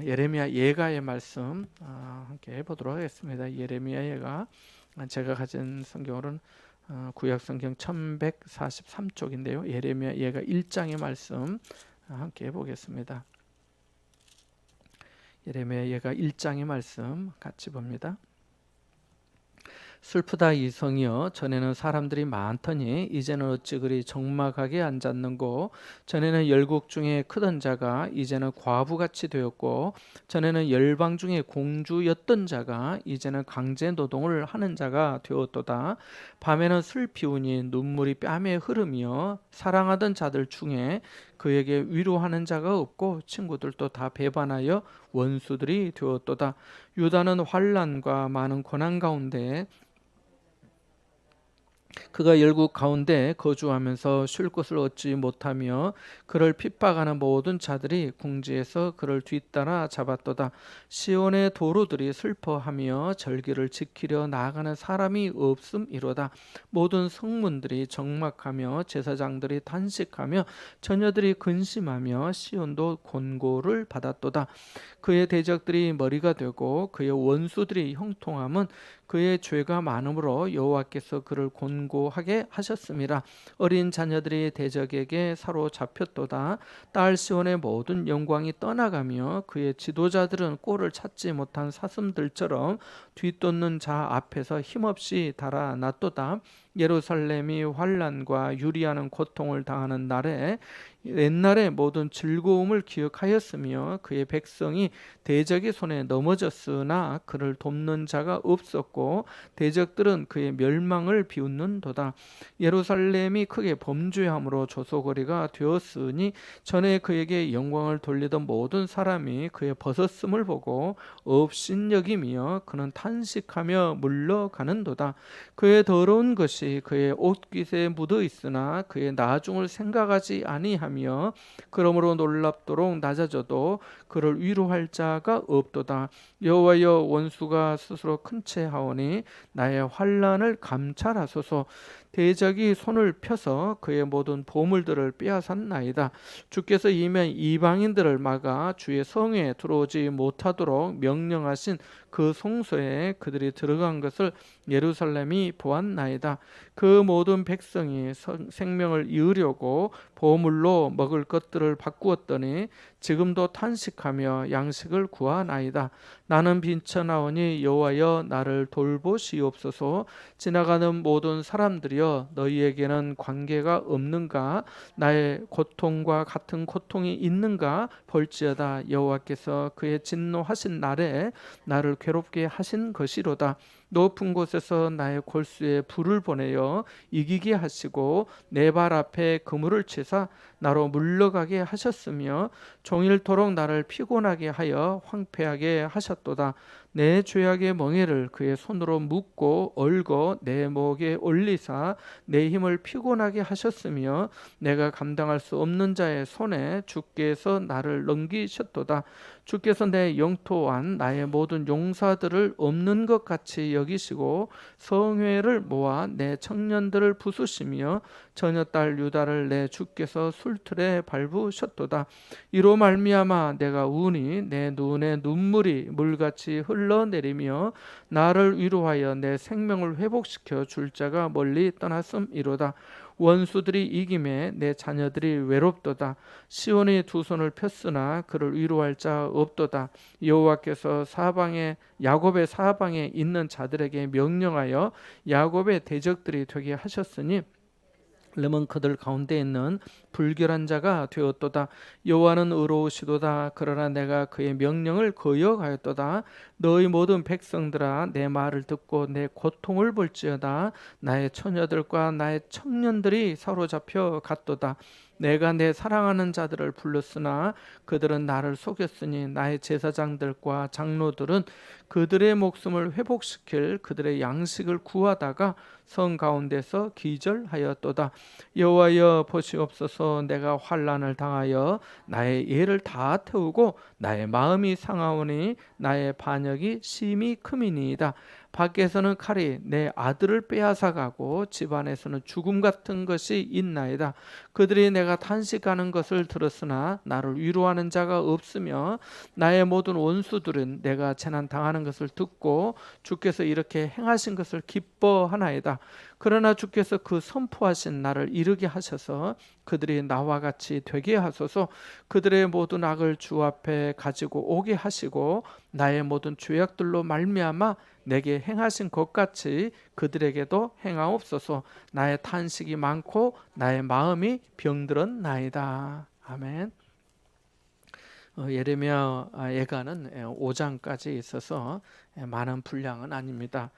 예레미야 예가의 말씀 함께 보도록 하겠습니다. 예레미야 예가 제가 가진 성경으로는 구약 성경 1143쪽인데요. 예레미야 예가 1장의 말씀 함께 보겠습니다. 예레미야 예가 1장의 말씀 같이 봅니다. 슬프다 이성이여, 전에는 사람들이 많더니 이제는 어찌 그리 적막하게 앉았는고. 전에는 열국 중에 크던 자가 이제는 과부같이 되었고, 전에는 열방 중에 공주였던 자가 이제는 강제 노동을 하는 자가 되었도다. 밤에는 슬피 우니 눈물이 뺨에 흐르며, 사랑하던 자들 중에 그에게 위로하는 자가 없고 친구들도 다 배반하여 원수들이 되었도다. 유다는 환난과 많은 고난 가운데, 그가 열국 가운데 거주하면서 쉴 곳을 얻지 못하며 그를 핍박하는 모든 자들이 궁지에서 그를 뒤따라 잡았도다. 시온의 도로들이 슬퍼하며 절기를 지키려 나아가는 사람이 없음이로다. 모든 성문들이 적막하며 제사장들이 단식하며 처녀들이 근심하며 시온도 곤고를 받았도다. 그의 대적들이 머리가 되고 그의 원수들이 형통함은 그의 죄가 많음으로 여호와께서 그를 곤고하게 하셨습니다. 어린 자녀들이 대적에게 사로잡혔도다. 딸 시온의 모든 영광이 떠나가며 그의 지도자들은 꼴을 찾지 못한 사슴들처럼 뒤쫓는 자 앞에서 힘없이 달아났도다. 예루살렘이 환난과 유리하는 고통을 당하는 날에 옛날의 모든 즐거움을 기억하였으며 그의 백성이 대적의 손에 넘어졌으나 그를 돕는 자가 없었고 대적들은 그의 멸망을 비웃는도다. 예루살렘이 크게 범죄함으로 조소거리가 되었으니 전에 그에게 영광을 돌리던 모든 사람이 그의 벗었음을 보고 업신여기며 그는 탄식하며 물러가는도다. 그의 더러운 것이 그의 옷깃에 묻어 있으나 그의 나중을 생각하지 아니하며 그러므로 놀랍도록 낮아져도 그를 위로할 자가 없도다. 여호와여, 원수가 스스로 큰 채 하오니 나의 환난을 감찰하소서. 대적이 손을 펴서 그의 모든 보물들을 빼앗았나이다. 주께서 이면 이방인들을 막아 주의 성에 들어오지 못하도록 명령하신 그 성소에 그들이 들어간 것을 예루살렘이 보았나이다. 그 모든 백성이 생명을 이으려고 보물로 먹을 것들을 바꾸었더니 지금도 탄식하며 양식을 구하나이다. 나는 빈천하오니 여호와여, 나를 돌보시옵소서. 지나가는 모든 사람들이여, 너희에게는 관계가 없는가? 나의 고통과 같은 고통이 있는가? 볼지어다. 여호와께서 그의 진노하신 날에 나를 괴롭게 하신 것이로다. 높은 곳에서 나의 골수에 불을 보내어 이기게 하시고 내 발 앞에 그물을 치사 나로 물러가게 하셨으며 종일토록 나를 피곤하게 하여 황폐하게 하셨도다. 내 죄악의 멍에를 그의 손으로 묶고 얽어 내 목에 올리사 내 힘을 피곤하게 하셨으며 내가 감당할 수 없는 자의 손에 주께서 나를 넘기셨도다. 주께서 내 영토한 나의 모든 용사들을 없는 것 같이 여기시고 성회를 모아 내 청년들을 부수시며 처녀딸 유다를 내 주께서 술틀에 밟으셨도다. 이로 말미암아 내가 우니 내 눈에 눈물이 물같이 흘러내리며 나를 위로하여 내 생명을 회복시켜 줄 자가 멀리 떠났음이로다. 원수들이 이김에 내 자녀들이 외롭도다. 시온이 두 손을 폈으나 그를 위로할 자 없도다. 여호와께서 야곱의 사방에 있는 자들에게 명령하여 야곱의 대적들이 되게 하셨으니 름은 그들 가운데 있는 불결한 자가 되었도다. 여호와는 의로우시도다. 그러나 내가 그의 명령을 거역하였도다. 너희 모든 백성들아, 내 말을 듣고 내 고통을 볼지어다. 나의 처녀들과 나의 청년들이 사로잡혀 갔도다. 내가 내 사랑하는 자들을 불렀으나 그들은 나를 속였으니 나의 제사장들과 장로들은 그들의 목숨을 회복시킬 그들의 양식을 구하다가 성 가운데서 기절하였도다. 여호와여, 보시옵소서. 내가 환난을 당하여 나의 예를 다 태우고 나의 마음이 상하오니 나의 반역이 심히 크미니이다. 밖에서는 칼이 내 아들을 빼앗아 가고 집 안에서는 죽음 같은 것이 있나이다. 그들이 내가 탄식하는 것을 들었으나 나를 위로하는 자가 없으며 나의 모든 원수들은 내가 재난 당하는 것을 듣고 주께서 이렇게 행하신 것을 기뻐하나이다. 그러나 주께서 그 선포하신 날을 이르게 하셔서 그들이 나와 같이 되게 하소서. 그들의 모든 악을 주 앞에 가지고 오게 하시고 나의 모든 죄악들로 말미암아 내게 행하신 것 같이 그들에게도 행하옵소서. 나의 탄식이 많고 나의 마음이 병들었나이다. 아멘. 예레미야 예가는 5장까지 있어서 많은 분량은 아닙니다.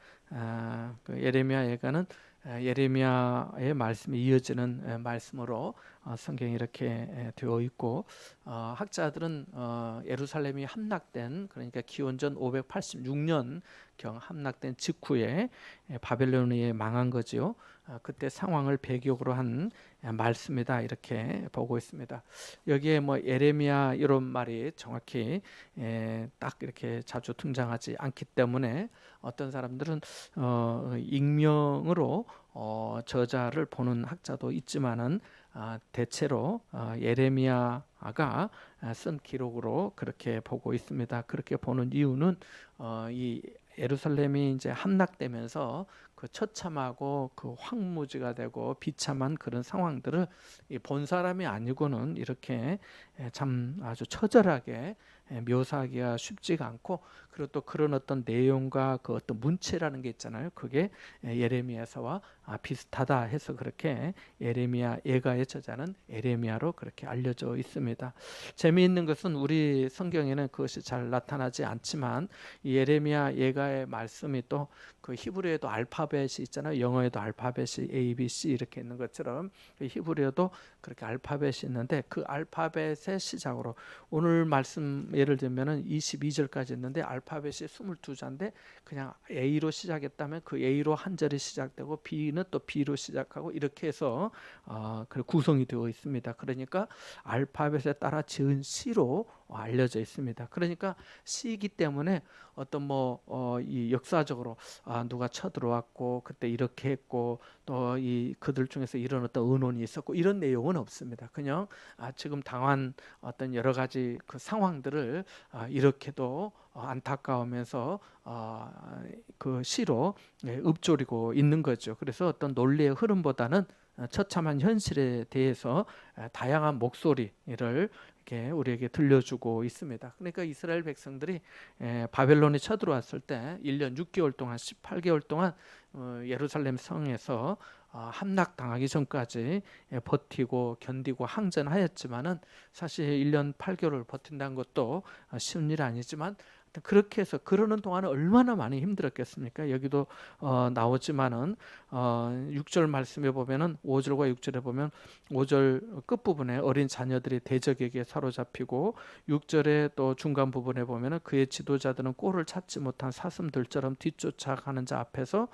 예레미야 예가는 예레미야의 말씀이 이어지는 말씀으로 성경이 이렇게 되어 있고, 학자들은 예루살렘이 함락된, 그러니까 기원전 586년 경 함락된 직후에 바벨론이 망한 거지요. 그때 상황을 배경으로 한 말씀이다 이렇게 보고 있습니다. 여기에 뭐 예레미야 이런 말이 정확히 딱 이렇게 자주 등장하지 않기 때문에 어떤 사람들은 익명으로 저자를 보는 학자도 있지만은 대체로 예레미야가 쓴 기록으로 그렇게 보고 있습니다. 그렇게 보는 이유는 이 예루살렘이 이제 함락되면서 그 처참하고 그 황무지가 되고 비참한 그런 상황들을 본 사람이 아니고는 이렇게 참 아주 처절하게 묘사하기가 쉽지가 않고, 그리고 또 그런 어떤 내용과 그 어떤 문체라는 게 있잖아요. 그게 예레미야서와 비슷하다 해서 그렇게 예레미야 예가의 저자는 예레미야로 그렇게 알려져 있습니다. 재미있는 것은 우리 성경에는 그것이 잘 나타나지 않지만 이 예레미야 예가의 말씀이 또 그 히브리어에도 알파벳이 있잖아요. 영어에도 알파벳이 A, B, C 이렇게 있는 것처럼 그 히브리어도 그렇게 알파벳이 있는데, 그 알파벳의 시작으로 오늘 말씀 예를 들면은 22절까지 있는데 알파벳이 22자인데 그냥 A로 시작했다면 그 A로 한 절이 시작되고 B는 또 B로 시작하고 이렇게 해서 구성이 되어 있습니다. 그러니까 알파벳에 따라 지은 C로 알려져 있습니다. 그러니까 C이기 때문에 어떤 이 역사적으로 누가 쳐들어왔고 그때 이렇게 했고 또 이 그들 중에서 이런 어떤 의논이 있었고 이런 내용은 없습니다. 그냥 지금 당한 어떤 여러 가지 그 상황들을 이렇게도 안타까우면서 그 시로 읊조리고 있는 거죠. 그래서 어떤 논리의 흐름보다는 처참한 현실에 대해서 다양한 목소리를 이렇게 우리에게 들려주고 있습니다. 그러니까 이스라엘 백성들이 바벨론이 쳐들어왔을 때 1년 6개월 동안 18개월 동안 예루살렘 성에서 함락당하기 전까지 버티고 견디고 항전하였지만은 사실 1년 8개월을 버틴다는 것도 쉬운 일 아니지만 그렇게 해서 그러는 동안은 얼마나 많이 힘들었겠습니까? 여기도 나오지만은 6절 말씀에 보면은 5절과 6절에 보면 5절 끝부분에 어린 자녀들이 대적에게 사로잡히고 6절에 또 중간 부분에 보면은 그의 지도자들은 꼴을 찾지 못한 사슴들처럼 뒤쫓아가는 자 앞에서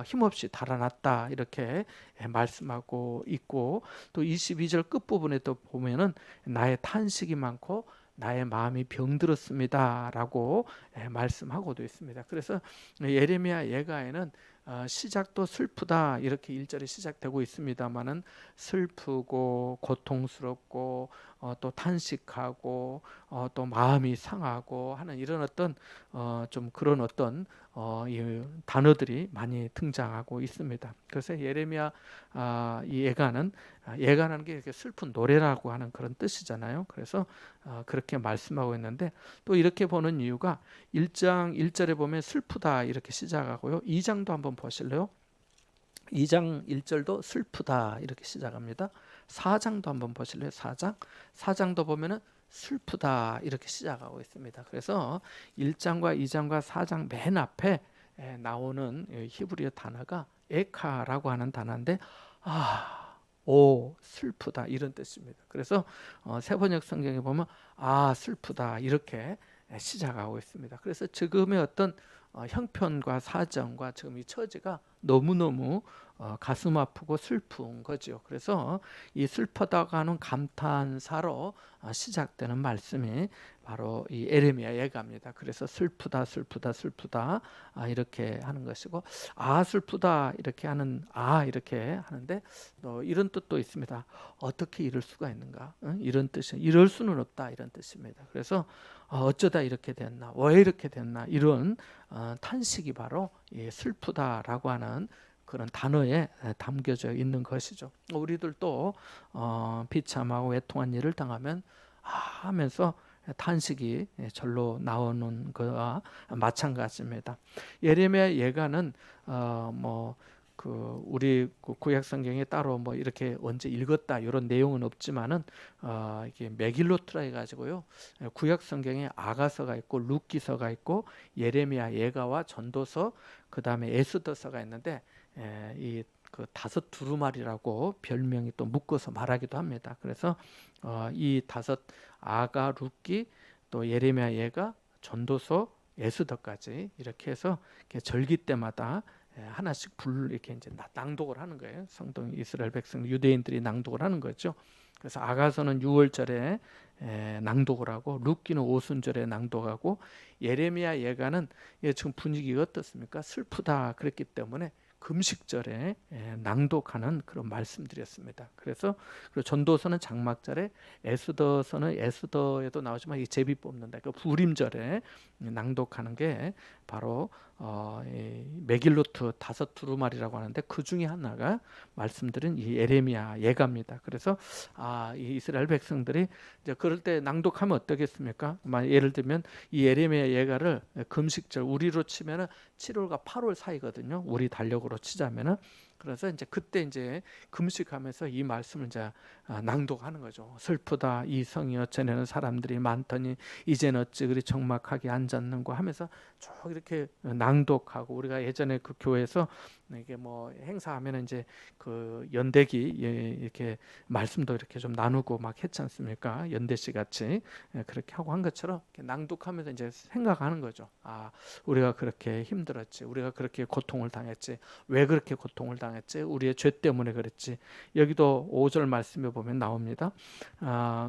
힘없이 달아났다 이렇게 말씀하고 있고, 또 22절 끝부분에 또 보면은 나의 탄식이 많고 나의 마음이 병들었습니다라고 말씀하고도 있습니다. 그래서 예레미야 예가에는 시작도 슬프다 이렇게 1절이 시작되고 있습니다만은 슬프고 고통스럽고 또 탄식하고 또 마음이 상하고 하는 이런 어떤 좀 그런 어떤 이 단어들이 많이 등장하고 있습니다. 그래서 예레미야 이 예가라는 게 이렇게 슬픈 노래라고 하는 그런 뜻이잖아요. 그래서 그렇게 말씀하고 있는데, 또 이렇게 보는 이유가 1장 1절에 보면 슬프다 이렇게 시작하고요. 2장도 한번 보실래요? 2장 1절도 슬프다 이렇게 시작합니다. 4장도 한번 보실래요? 4장도 보면은 슬프다 이렇게 시작하고 있습니다. 그래서 1장과 2장과 4장 맨 앞에 나오는 히브리어 단어가 에카라고 하는 단어인데 오 슬프다 이런 뜻입니다. 그래서 세번역 성경에 보면 슬프다 이렇게 시작하고 있습니다. 그래서 지금의 어떤 형편과 사정과 지금 이 처지가 너무너무 가슴 아프고 슬픈 거죠. 그래서 이 슬퍼다가 하는 감탄사로 시작되는 말씀이 바로 이 에레미야 예가입니다. 그래서 슬프다 슬프다 슬프다 이렇게 하는 것이고, 슬프다 이렇게 하는, 이렇게 하는데 이런 뜻도 있습니다. 어떻게 이럴 수가 있는가, 이런 뜻이, 이럴 수는 없다 이런 뜻입니다. 그래서 어쩌다 이렇게 됐나, 왜 이렇게 됐나, 이런 탄식이 바로 이 슬프다라고 하는 그런 단어에 담겨져 있는 것이죠. 우리들도 비참하고 애통한 일을 당하면 하면서 탄식이 절로 나오는 것과 마찬가지입니다. 예레미야 예가는 우리 구약 성경에 따로 뭐 이렇게 언제 읽었다 이런 내용은 없지만은 이게 메길로트라 해가지고요, 구약 성경에 아가서가 있고 룻기서가 있고 예레미야 예가와 전도서, 그 다음에 에스더서가 있는데, 이 그 다섯 두루마리라고 별명이 또 묶어서 말하기도 합니다. 그래서 이 다섯, 아가, 룻기, 또 예레미야 예가, 전도서, 에스더까지 이렇게 해서 이렇게 절기 때마다 하나씩 이렇게 이제 낭독을 하는 거예요. 성도 이스라엘 백성 유대인들이 낭독을 하는 거죠. 그래서 아가서는 6월절에 낭독을 하고, 룻기는 오순절에 낭독하고, 예레미야 예가는 지금 분위기가 어떻습니까? 슬프다 그랬기 때문에 금식절에 낭독하는 그런 말씀드렸습니다. 그래서 그리고 전도서는 장막절에, 에스더서는 에스더에도 나오지만 이 제비 뽑는다, 그 부림절에 낭독하는 게 바로 메길로트 다섯 두루마리라고 하는데, 그 중에 하나가 말씀드린 이 에레미야 예가입니다. 그래서 이 이스라엘 백성들이 이제 그럴 때 낭독하면 어떻겠습니까? 예를 들면 이 에레미야 예가를 금식절, 우리로 치면은 7월과 8월 사이거든요. 우리 달력으로 치자면은. 그래서 이제 그때 이제 금식하면서 이 말씀을 이제 낭독하는 거죠. 슬프다 이 성이여, 전에는 사람들이 많더니 이제는 어찌 그리 적막하게 앉았는고 하면서 쭉 이렇게 낭독하고, 우리가 예전에 그 교회에서 이게 뭐 행사하면 이제 그 연대기 이렇게 말씀도 이렇게 좀 나누고 막 했지 않습니까? 연대시 같이 그렇게 하고 한 것처럼 이렇게 낭독하면서 이제 생각하는 거죠. 우리가 그렇게 힘들었지, 우리가 그렇게 고통을 당했지, 왜 그렇게 고통을 당했지, 우리의 죄 때문에 그랬지. 여기도 5절 말씀에 보면 나옵니다.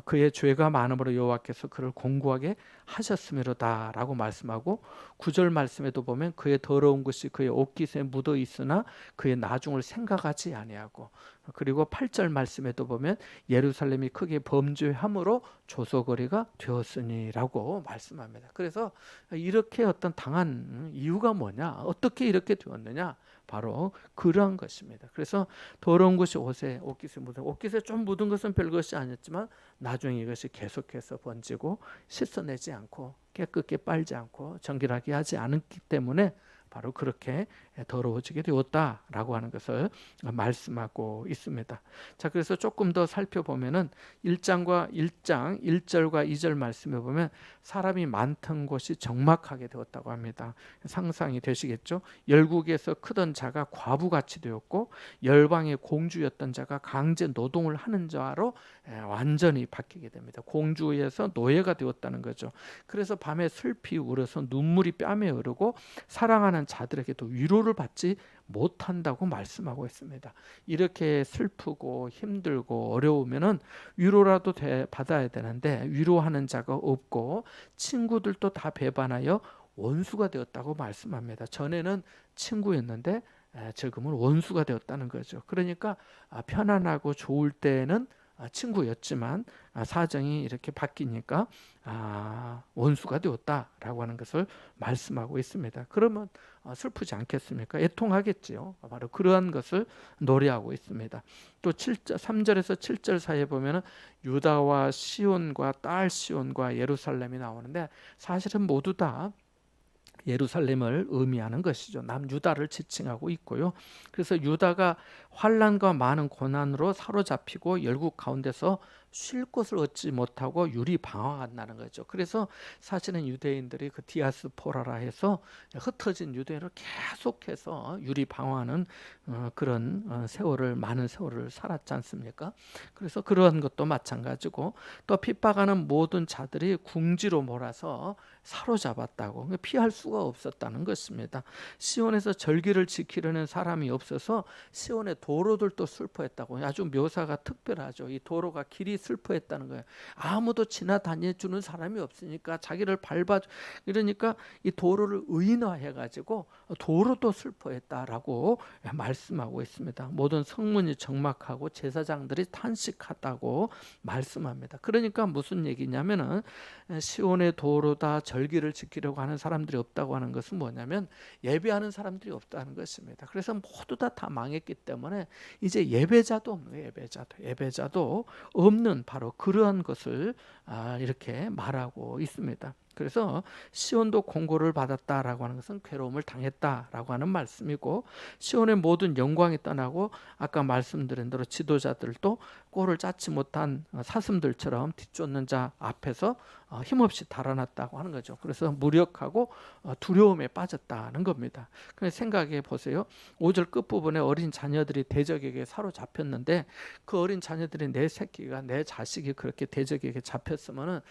그의 죄가 많음으로 여호와께서 그를 공고하게 하셨음이로다라고 말씀하고, 9절 말씀에도 보면 그의 더러운 것이 그의 옷깃에 묻어 있으나 그의 나중을 생각하지 아니하고, 그리고 8절 말씀에도 보면 예루살렘이 크게 범죄함으로 조소거리가 되었으니라고 말씀합니다. 그래서 이렇게 어떤 당한 이유가 뭐냐, 어떻게 이렇게 되었느냐, 바로 그러한 것입니다. 그래서 더러운 것이 옷깃에 묻은, 옷깃에 좀 묻은 것은 별것이 아니었지만 나중에 이것이 계속해서 번지고 씻어내지 않고 깨끗게 빨지 않고 정결하게 하지 않았기 때문에 바로 그렇게 더러워지게 되었다라고 하는 것을 말씀하고 있습니다. 자, 그래서 조금 더 살펴보면은 1장 1절과 2절 말씀에 보면 사람이 많던 곳이 적막하게 되었다고 합니다. 상상이 되시겠죠? 열국에서 크던 자가 과부같이 되었고, 열방의 공주였던 자가 강제 노동을 하는 자로 완전히 바뀌게 됩니다. 공주에서 노예가 되었다는 거죠. 그래서 밤에 슬피 울어서 눈물이 뺨에 흐르고 사랑하는 자들에게도 위로를 받지 못한다고 말씀하고 있습니다. 이렇게 슬프고 힘들고 어려우면은 위로라도 받아야 되는데 위로하는 자가 없고, 친구들도 다 배반하여 원수가 되었다고 말씀합니다. 전에는 친구였는데 지금은 원수가 되었다는 거죠. 그러니까 편안하고 좋을 때는 친구였지만 사정이 이렇게 바뀌니까 원수가 되었다라고 하는 것을 말씀하고 있습니다. 그러면 슬프지 않겠습니까? 애통하겠지요. 바로 그러한 것을 노래하고 있습니다. 또 3절에서 7절 사이에 보면은 유다와 시온과 딸 시온과 예루살렘이 나오는데, 사실은 모두 다 예루살렘을 의미하는 것이죠. 남유다를 지칭하고 있고요. 그래서 유다가 환난과 많은 고난으로 사로잡히고 열국 가운데서 쉴 곳을 얻지 못하고 유리 방황한다는 거죠. 그래서 사실은 유대인들이 그 디아스포라라 해서 흩어진 유대인을 계속해서 유리 방황하는 그런 세월을, 많은 세월을 살았지 않습니까? 그래서 그런 것도 마찬가지고, 또 핍박하는 모든 자들이 궁지로 몰아서 사로잡았다고, 피할 수가 수가 없었다는 것입니다. 시온에서 절기를 지키려는 사람이 없어서 시온의 도로들도 슬퍼했다고. 아주 묘사가 특별하죠. 이 도로가 길이 슬퍼했다는 거예요. 아무도 지나다녀 주는 사람이 없으니까 자기를 밟아, 이러니까 이 도로를 의인화해가지고 도로도 슬퍼했다라고 말씀하고 있습니다. 모든 성문이 적막하고 제사장들이 탄식하다고 말씀합니다. 그러니까 무슨 얘기냐면은 시온의 도로다 절기를 지키려고 하는 사람들이 없다고 하는 것은 뭐냐면 예배하는 사람들이 없다는 것입니다. 그래서 모두 다 망했기 때문에 이제 예배자도 없는 거예요. 예배자도 없는 바로 그러한 것을 이렇게 말하고 있습니다. 그래서 시온도 공고를 받았다라고 하는 것은 괴로움을 당했다라고 하는 말씀이고, 시온의 모든 영광이 떠나고 아까 말씀드린 대로 지도자들도 꼴을 짜지 못한 사슴들처럼 뒤쫓는 자 앞에서 힘없이 달아났다고 하는 거죠. 그래서 무력하고 두려움에 빠졌다는 겁니다. 그래서 생각해 보세요. 5절 끝부분에 어린 자녀들이 대적에게 사로잡혔는데 그 어린 자녀들이 내 새끼가, 내 자식이 그렇게 대적에게 잡혔으면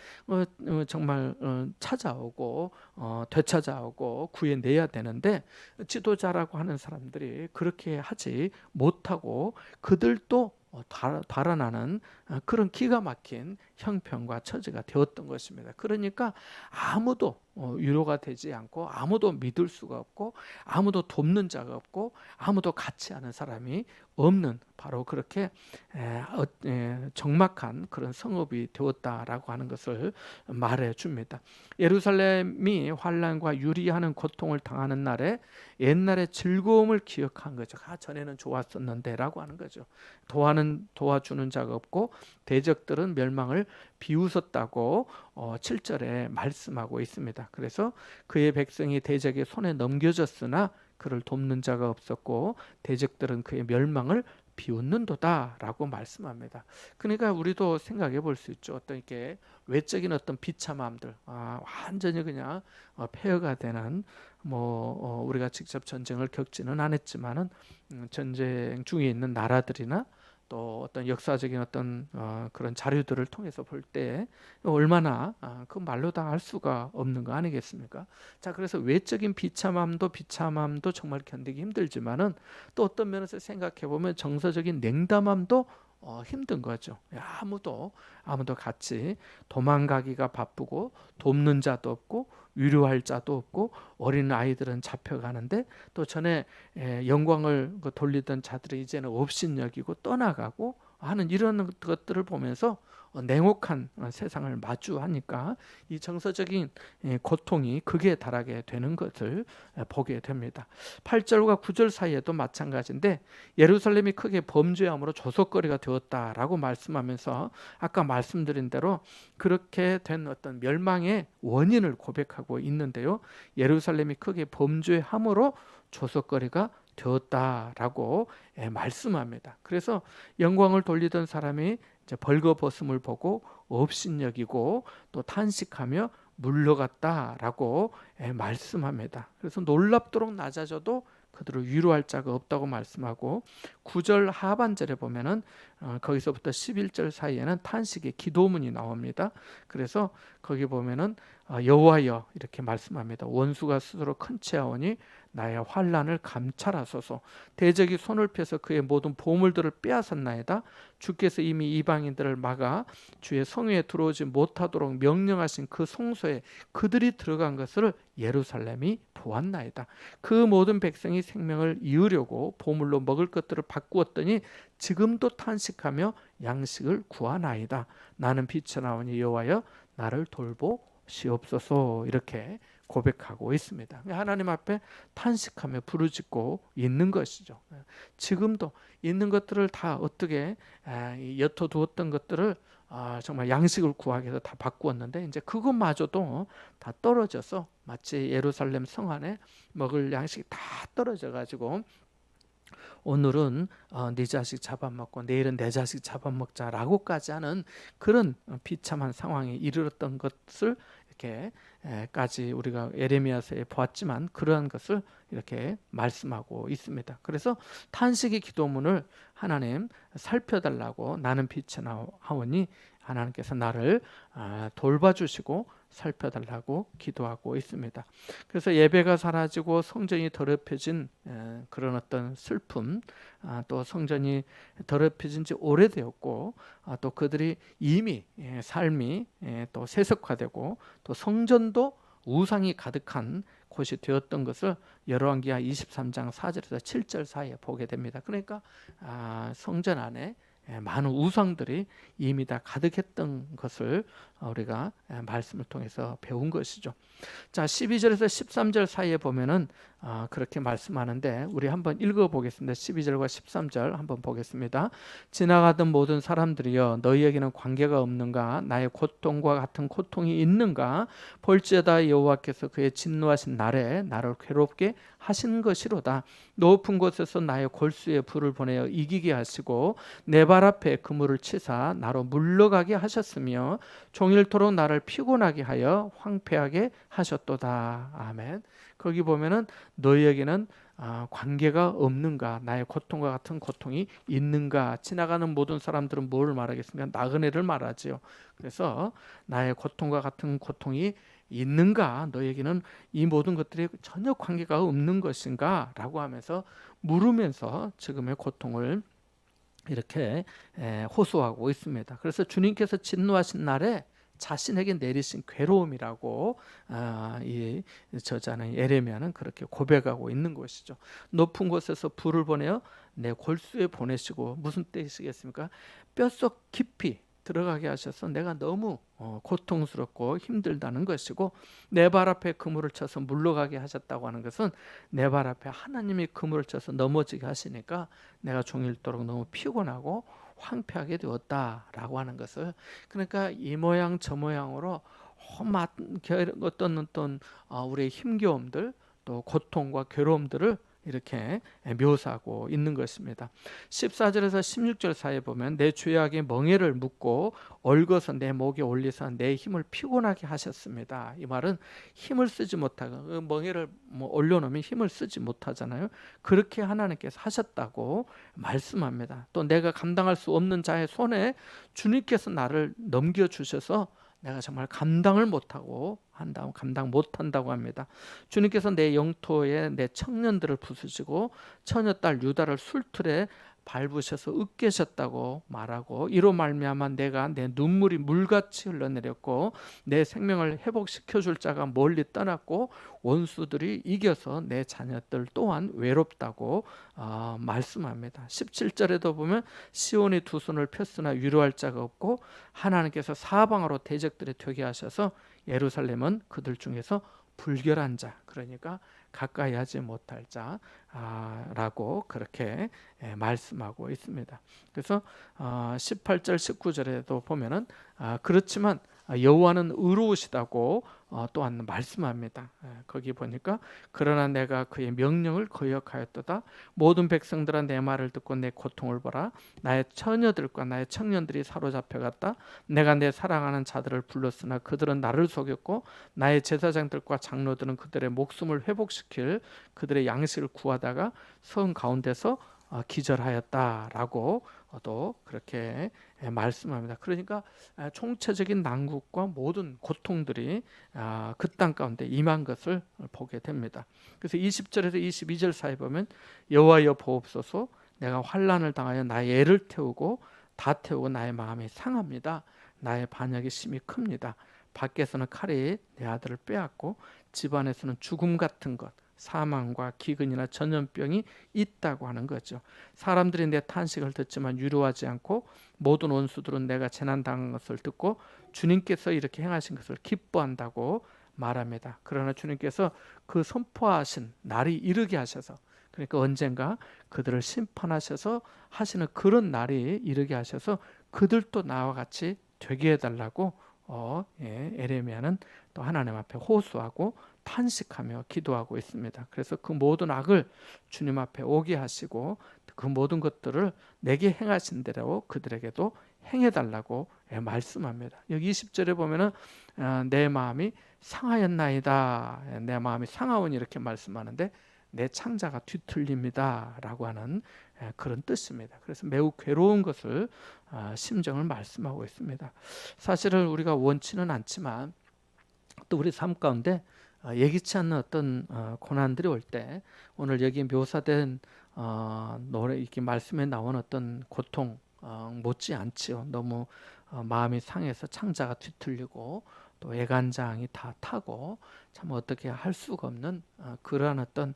정말 찾아오고 되찾아오고 구해내야 되는데, 지도자라고 하는 사람들이 그렇게 하지 못하고 그들도 달아나는 그런 기가 막힌 형편과 처지가 되었던 것입니다. 그러니까 아무도 위로가 되지 않고, 아무도 믿을 수가 없고, 아무도 돕는 자가 없고, 아무도 같이 하는 사람이 없는 바로 그렇게 적막한 그런 성읍이 되었다라고 하는 것을 말해 줍니다. 예루살렘이 환난과 유리하는 고통을 당하는 날에 옛날의 즐거움을 기억한 거죠. 전에는 좋았었는데라고 하는 거죠. 도와주는 자가 없고 대적들은 멸망을 비웃었다고 7절에 말씀하고 있습니다. 그래서 그의 백성이 대적의 손에 넘겨졌으나 그를 돕는 자가 없었고 대적들은 그의 멸망을 비웃는도다라고 말씀합니다. 그러니까 우리도 생각해 볼 수 있죠. 어떤 이렇게 외적인 어떤 비참함들, 완전히 그냥 폐허가 되는 우리가 직접 전쟁을 겪지는 않았지만은 전쟁 중에 있는 나라들이나 또 어떤 역사적인 어떤 그런 자료들을 통해서 볼 때 얼마나 그 말로 다 알 수가 없는 거 아니겠습니까? 자, 그래서 외적인 비참함도 정말 견디기 힘들지만은 또 어떤 면에서 생각해 보면 정서적인 냉담함도 힘든 거죠. 아무도 같이 도망가기가 바쁘고 돕는 자도 없고 위로할 자도 없고 어린 아이들은 잡혀가는데 또 전에 영광을 돌리던 자들이 이제는 업신여기고 떠나가고 하는 이런 것들을 보면서 냉혹한 세상을 마주하니까 이 정서적인 고통이 극에 달하게 되는 것을 보게 됩니다. 8절과 9절 사이에도 마찬가지인데 예루살렘이 크게 범죄함으로 조속거리가 되었다라고 말씀하면서 아까 말씀드린 대로 그렇게 된 어떤 멸망의 원인을 고백하고 있는데요. 예루살렘이 크게 범죄함으로 조속거리가 되었다라고 말씀합니다. 그래서 영광을 돌리던 사람이 이제 벌거벗음을 보고 업신여기고 또 탄식하며 물러갔다라고 말씀합니다. 그래서 놀랍도록 낮아져도 그들을 위로할 자가 없다고 말씀하고 9절 하반절에 보면은 거기서부터 11절 사이에는 탄식의 기도문이 나옵니다. 그래서 거기 보면은 여호와여 이렇게 말씀합니다. 원수가 스스로 큰 채하오니 나의 환난을 감찰하소서. 대적이 손을 펴서 그의 모든 보물들을 빼앗았나이다. 주께서 이미 이방인들을 막아 주의 성회에 들어오지 못하도록 명령하신 그 성소에 그들이 들어간 것을 예루살렘이 보았나이다. 그 모든 백성이 생명을 이으려고 보물로 먹을 것들을 바꾸었더니 지금도 탄식하며 양식을 구하나이다. 나는 빛에 나오니 여호와여 나를 돌보시옵소서. 이렇게 고백하고 있습니다. 하나님 앞에 탄식하며 부르짖고 있는 것이죠. 지금도 있는 것들을 다 어떻게 옅어두었던 것들을 정말 양식을 구하기 위해서 다 바꾸었는데 이제 그것마저도 다 떨어져서 마치 예루살렘 성 안에 먹을 양식이 다 떨어져 가지고 오늘은 네 자식 잡아먹고 내일은 내 자식 잡아먹자라고까지 하는 그런 비참한 상황에 이르렀던 것을 이렇게까지 우리가 예레미야서에 보았지만 그러한 것을 이렇게 말씀하고 있습니다. 그래서 탄식의 기도문을 하나님 살펴달라고 나는 빛에 나오니 하나님께서 나를 돌봐주시고 살펴달라고 기도하고 있습니다. 그래서 예배가 사라지고 성전이 더럽혀진 그런 어떤 슬픔, 또 성전이 더럽혀진 지 오래되었고, 또 그들이 이미 삶이 또 세속화되고 또 성전도 우상이 가득한 곳이 되었던 것을 열왕기하 23장 4절에서 7절 사이에 보게 됩니다. 그러니까 성전 안에 많은 우상들이 이미 다 가득했던 것을 우리가 말씀을 통해서 배운 것이죠. 자, 12절에서 13절 사이에 보면은 그렇게 말씀하는데 우리 한번 읽어보겠습니다. 12절과 13절 한번 보겠습니다. 지나가던 모든 사람들이여 너희에게는 관계가 없는가? 나의 고통과 같은 고통이 있는가? 볼지어다 여호와께서 그의 진노하신 날에 나를 괴롭게 하신 것이로다. 높은 곳에서 나의 골수에 불을 보내어 이기게 하시고 내 발 앞에 그물을 치사 나로 물러가게 하셨으며 종일토록 나를 피곤하게 하여 황폐하게 하셨도다. 아멘. 거기 보면은 너희에게는 관계가 없는가? 나의 고통과 같은 고통이 있는가? 지나가는 모든 사람들은 뭘 말하겠습니까? 나그네를 말하지요. 그래서 나의 고통과 같은 고통이 있는가? 너에게는 이 모든 것들이 전혀 관계가 없는 것인가? 라고 하면서 물으면서 지금의 고통을 이렇게 호소하고 있습니다. 그래서 주님께서 진노하신 날에 자신에게 내리신 괴로움이라고 이 저자는 예레미야는 그렇게 고백하고 있는 것이죠. 높은 곳에서 불을 보내어 내 골수에 보내시고, 무슨 뜻이겠습니까? 뼛속 깊이 들어가게 하셔서 내가 너무 고통스럽고 힘들다는 것이고, 내 발 앞에 그물을 쳐서 물러가게 하셨다고 하는 것은 내 발 앞에 하나님이 그물을 쳐서 넘어지게 하시니까 내가 종일토록 너무 피곤하고 황폐하게 되었다라고 하는 것을, 그러니까 이 모양 저 모양으로 어떤 우리의 힘겨움들, 또 고통과 괴로움들을 이렇게 묘사하고 있는 것입니다. 14절에서 16절 사이에 보면 내 죄악의 멍에를 묶고 얽어서 내 목에 올리사 내 힘을 피곤하게 하셨습니다. 이 말은 힘을 쓰지 못하고, 멍에를 올려놓으면 힘을 쓰지 못하잖아요. 그렇게 하나님께서 하셨다고 말씀합니다. 또 내가 감당할 수 없는 자의 손에 주님께서 나를 넘겨주셔서 내가 정말 감당을 못하고 감당 못한다고 합니다. 주님께서 내 영토에 내 청년들을 부수시고 처녀딸 유다를 술틀에 밟으셔서 으깨셨다고 말하고, 이로 말미암아 내가 내 눈물이 물같이 흘러내렸고 내 생명을 회복시켜 줄 자가 멀리 떠났고 원수들이 이겨서 내 자녀들 또한 외롭다고 말씀합니다. 17절에도 보면 시온이 두 손을 폈으나 위로할 자가 없고 하나님께서 사방으로 대적들이 되게 하셔서 예루살렘은 그들 중에서 불결한 자, 그러니까 가까이 하지 못할 자라고 그렇게 말씀하고 있습니다. 그래서 18절 19절에도 보면은 그렇지만 여호와는 의로우시다고 또한 말씀합니다. 거기 보니까 그러나 내가 그의 명령을 거역하였도다. 모든 백성들아 내 말을 듣고 내 고통을 보라. 나의 처녀들과 나의 청년들이 사로잡혀갔다. 내가 내 사랑하는 자들을 불렀으나 그들은 나를 속였고 나의 제사장들과 장로들은 그들의 목숨을 회복시킬 그들의 양식을 구하다가 성 가운데서 기절하였다라고 또 그렇게 말씀합니다. 그러니까 총체적인 난국과 모든 고통들이 그 땅 가운데 임한 것을 보게 됩니다. 그래서 20절에서 22절 사이 보면 여호와여 보옵소서, 내가 환난을 당하여 나의 애를 태우고 다 태우고 나의 마음이 상합니다. 나의 반역이 심히 큽니다. 밖에서는 칼이 내 아들을 빼앗고 집안에서는 죽음 같은 것, 사망과 기근이나 전염병이 있다고 하는 거죠. 사람들이 내 탄식을 듣지만 유료하지 않고 모든 원수들은 내가 재난당한 것을 듣고 주님께서 이렇게 행하신 것을 기뻐한다고 말합니다. 그러나 주님께서 그 선포하신 날이 이르게 하셔서, 그러니까 언젠가 그들을 심판하셔서 하시는 그런 날이 이르게 하셔서 그들도 나와 같이 되게 해달라고 에레미야는 또 하나님 앞에 호소하고 탄식하며 기도하고 있습니다. 그래서 그 모든 악을 주님 앞에 오게 하시고 그 모든 것들을 내게 행하신 대로 그들에게도 행해달라고 말씀합니다. 여기 20절에 보면은 내 마음이 상하였나이다. 내 마음이 상하오니 이렇게 말씀하는데 내 창자가 뒤틀립니다 라고 하는 그런 뜻입니다. 그래서 매우 괴로운 것을 심정을 말씀하고 있습니다. 사실은 우리가 원치는 않지만 또 우리 삶 가운데 예기치 않는 어떤 고난들이 올 때 오늘 여기 묘사된 노래 이렇게 말씀에 나온 어떤 고통 못지 않지요. 너무 마음이 상해서 창자가 뒤틀리고 또 애간장이 다 타고 참 어떻게 할 수가 없는 그러한 어떤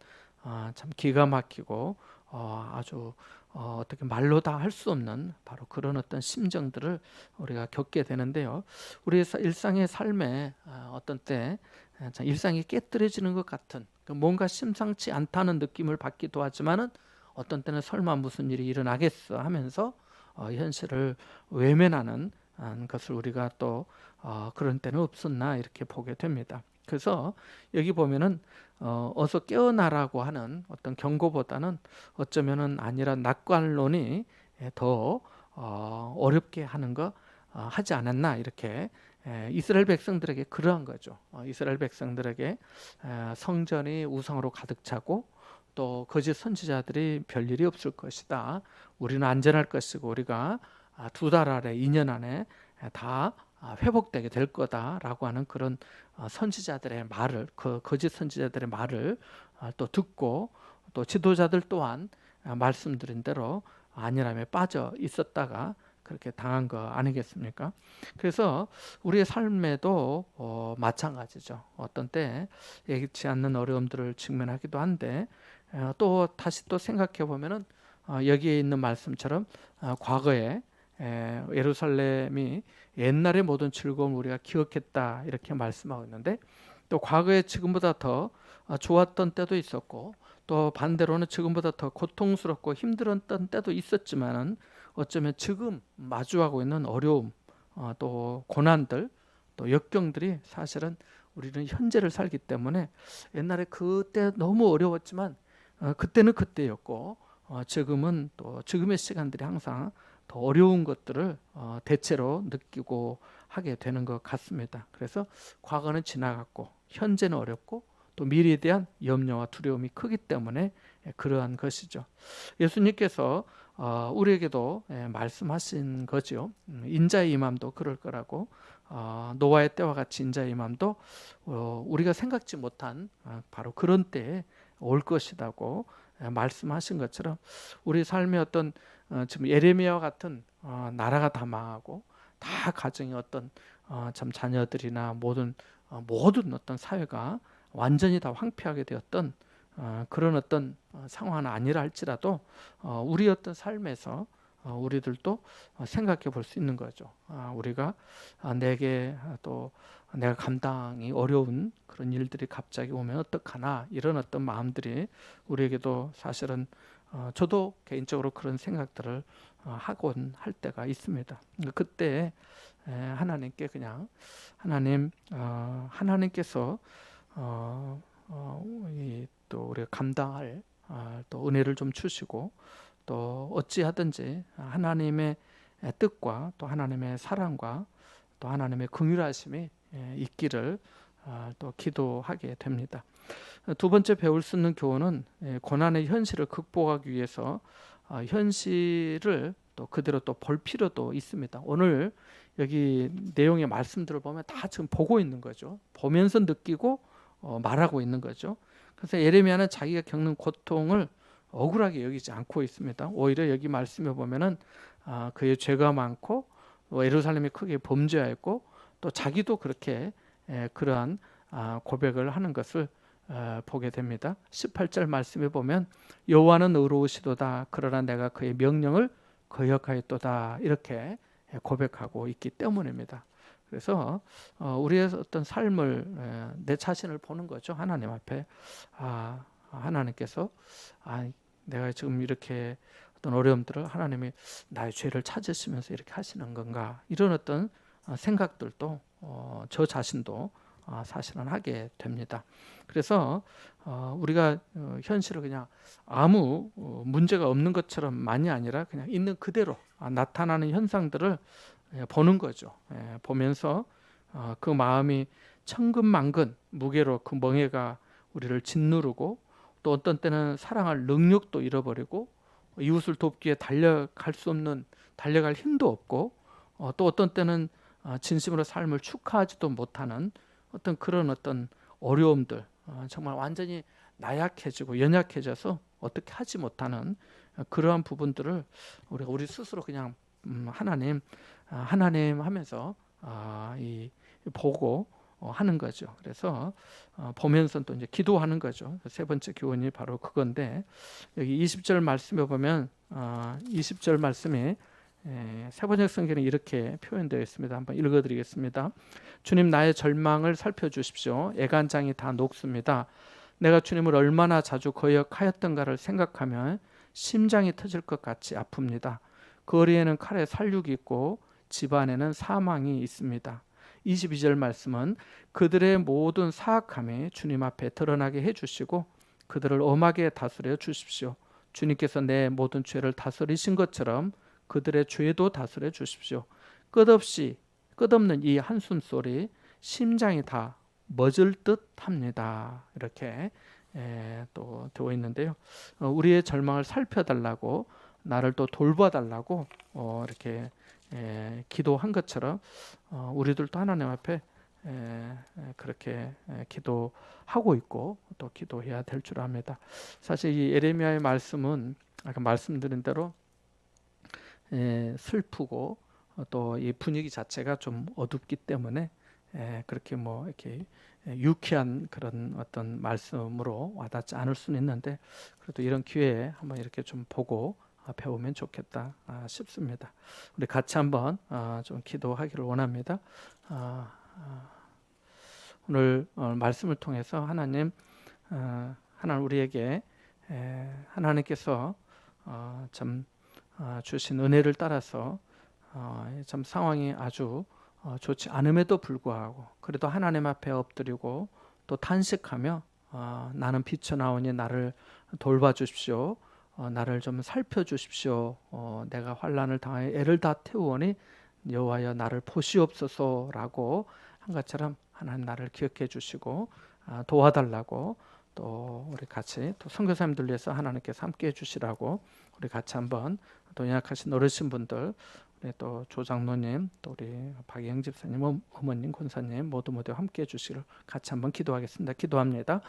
참 기가 막히고 아주 어떻게 말로 다 할 수 없는 바로 그런 어떤 심정들을 우리가 겪게 되는데요. 우리 일상의 삶에 어떤 때 참 일상이 깨뜨려지는 것 같은 뭔가 심상치 않다는 느낌을 받기도 하지만은 어떤 때는 설마 무슨 일이 일어나겠어 하면서 현실을 외면하는 것을 우리가 또 그런 때는 없었나 이렇게 보게 됩니다. 그래서 여기 보면은 어서 깨어나라고 하는 어떤 경고보다는 어쩌면은 아니라 낙관론이 더 어렵게 하는 거 하지 않았나 이렇게 이스라엘 백성들에게 그러한 거죠. 이스라엘 백성들에게 성전이 우상으로 가득 차고 또 거짓 선지자들이 별일이 없을 것이다. 우리는 안전할 것이고 우리가 2달 안에 2년 안에 다 회복되게 될 거다라고 하는 그런 선지자들의 말을 그 거짓 선지자들의 말을 또 듣고 또 지도자들 또한 말씀드린 대로 안일함에 빠져 있었다가 그렇게 당한 거 아니겠습니까? 그래서 우리의 삶에도 마찬가지죠. 어떤 때 예기치 않는 어려움들을 직면하기도 한데 또 다시 또 생각해 보면은 여기에 있는 말씀처럼 과거에 예루살렘이 옛날의 모든 즐거움을 우리가 기억했다 이렇게 말씀하고 있는데 또 과거에 지금보다 더 좋았던 때도 있었고 또 반대로는 지금보다 더 고통스럽고 힘들었던 때도 있었지만은 어쩌면 지금 마주하고 있는 어려움 또 고난들 또 역경들이 사실은 우리는 현재를 살기 때문에 옛날에 그때 너무 어려웠지만 그때는 그때였고 지금은 또 지금의 시간들이 항상 더 어려운 것들을 대체로 느끼고 하게 되는 것 같습니다. 그래서 과거는 지나갔고 현재는 어렵고 또 미래에 대한 염려와 두려움이 크기 때문에 그러한 것이죠. 예수님께서 우리에게도 말씀하신 거죠. 인자의 임함도 그럴 거라고 노아의 때와 같이 인자의 임함도 우리가 생각지 못한 바로 그런 때에 올 것이라고 말씀하신 것처럼 우리 삶의 어떤 지금 예레미야와 같은 나라가 다 망하고 다 가정의 어떤 참 자녀들이나 모든 어떤 사회가 완전히 다 황폐하게 되었던 그런 어떤 상황은 아니라 할지라도 우리 어떤 삶에서 우리들도 생각해 볼 수 있는 거죠. 우리가 내게 또 내가 감당이 어려운 그런 일들이 갑자기 오면 어떡하나 이런 어떤 마음들이 우리에게도 사실은 저도 개인적으로 그런 생각들을 하곤 할 때가 있습니다. 그때 하나님께 그냥 하나님께서 또 우리가 감당할 또 은혜를 좀 주시고 또 어찌하든지 하나님의 뜻과 또 하나님의 사랑과 또 하나님의 긍휼하심이 있기를 또 기도하게 됩니다. 두 번째 배울 수 있는 교훈은 고난의 현실을 극복하기 위해서 현실을 또 그대로 또 볼 필요도 있습니다. 오늘 여기 내용의 말씀들을 보면 다 지금 보고 있는 거죠. 보면서 느끼고 말하고 있는 거죠. 그래서 예레미야는 자기가 겪는 고통을 억울하게 여기지 않고 있습니다. 오히려 여기 말씀에 보면은 그의 죄가 많고 예루살렘이 크게 범죄하였고 또 자기도 그렇게 그러한 고백을 하는 것을 보게 됩니다. 18절 말씀에 보면 여호와는 의로우시도다 그러나 내가 그의 명령을 거역하였도다 이렇게 고백하고 있기 때문입니다. 그래서 우리의 어떤 삶을 내 자신을 보는 거죠. 하나님 앞에 하나님께서 내가 지금 이렇게 어떤 어려움들을 하나님이 나의 죄를 찾으시면서 이렇게 하시는 건가 이런 어떤 생각들도 저 자신도 사실은 하게 됩니다. 그래서 우리가 현실을 그냥 아무 문제가 없는 것처럼만이 아니라 그냥 있는 그대로 나타나는 현상들을 보는 거죠. 보면서 그 마음이 천근만근 무게로 그 멍에가 우리를 짓누르고 또 어떤 때는 사랑할 능력도 잃어버리고 이웃을 돕기에 달려갈 힘도 없고 또 어떤 때는 진심으로 삶을 축하하지도 못하는 어떤 그런 어떤 어려움들, 정말 완전히 나약해지고 연약해져서 어떻게 하지 못하는 그러한 부분들을 우리가 우리 스스로 그냥 하나님, 하나님 하면서 이 보고 하는 거죠. 그래서 보면서 또 이제 기도하는 거죠. 세 번째 교훈이 바로 그건데, 여기 20절 말씀에 보면 20절 말씀에 세번역 성경에 이렇게 표현되어 있습니다. 한번 읽어드리겠습니다. 주님, 나의 절망을 살펴주십시오. 애간장이 다 녹습니다. 내가 주님을 얼마나 자주 거역하였던가를 생각하면 심장이 터질 것 같이 아픕니다. 거리에는 칼의 살육이 있고 집안에는 사망이 있습니다. 22절 말씀은 그들의 모든 사악함이 주님 앞에 드러나게 해주시고 그들을 엄하게 다스려 주십시오. 주님께서 내 모든 죄를 다스리신 것처럼 그들의 죄도 다스려 주십시오. 끝없는 이 한숨 소리, 심장이 다 멎을 듯 합니다. 이렇게 또 되어 있는데요. 우리의 절망을 살펴달라고, 나를 또 돌봐달라고 이렇게 기도한 것처럼 우리들도 하나님 앞에 그렇게 기도하고 있고 또 기도해야 될 줄 압니다. 사실 이 예레미야의 말씀은 아까 말씀드린 대로 슬프고 또 이 분위기 자체가 좀 어둡기 때문에 그렇게 뭐 이렇게 유쾌한 그런 어떤 말씀으로 와닿지 않을 수는 있는데, 그래도 이런 기회에 한번 이렇게 좀 보고 배우면 좋겠다 싶습니다. 우리 같이 한번 좀 기도하기를 원합니다. 오늘 말씀을 통해서 하나님 우리에게 하나님께서 참 주신 은혜를 따라서 참 상황이 아주 좋지 않음에도 불구하고 그래도 하나님 앞에 엎드리고 또 탄식하며 나는 비쳐나오니 나를 돌봐주십시오. 나를 좀 살펴주십시오. 내가 환난을 당하여 애를 다 태우오니 여호와여 나를 보시옵소서라고 한 것처럼 하나님 나를 기억해 주시고 도와달라고, 또 우리 같이 또 선교사님들 위해서 하나님께서 함께 해주시라고 우리 같이 한번, 또 연약하신 어르신 분들, 우리 또 조장로님, 또 우리 박영 집사님, 어머님, 권사님 모두 함께 해주시기를 같이 한번 기도하겠습니다. 기도합니다.